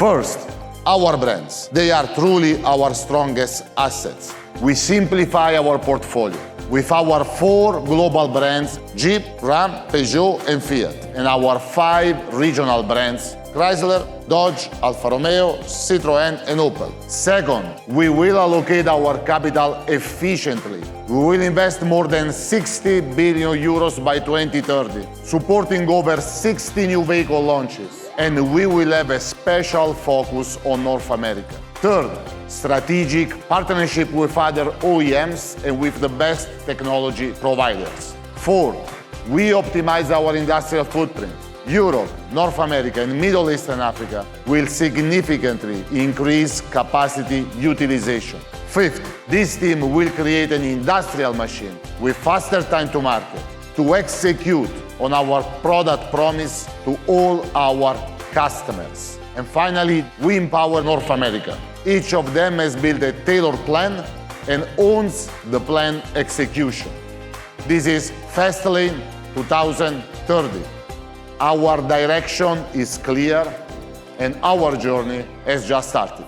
First, our brands. They are truly our strongest assets. We simplify our portfolio with our 4 global brands, Jeep, Ram, Peugeot, and Fiat, and our 5 regional brands, Chrysler, Dodge, Alfa Romeo, Citroën, and Opel. Second, we will allocate our capital efficiently. We will invest more than 60 billion euros by 2030, supporting over 60 new vehicle launches, and we will have a special focus on North America. Third, strategic partnership with other OEMs and with the best technology providers. Fourth, we optimize our industrial footprint. Europe, North America, and Middle East and Africa will significantly increase capacity utilization. Fifth, this team will create an industrial machine with faster time to market to execute on our product promise to all our customers. And finally, we empower North America. Each of them has built a tailored plan and owns the plan execution. This is FaSTLAne 2030. Our direction is clear and our journey has just started.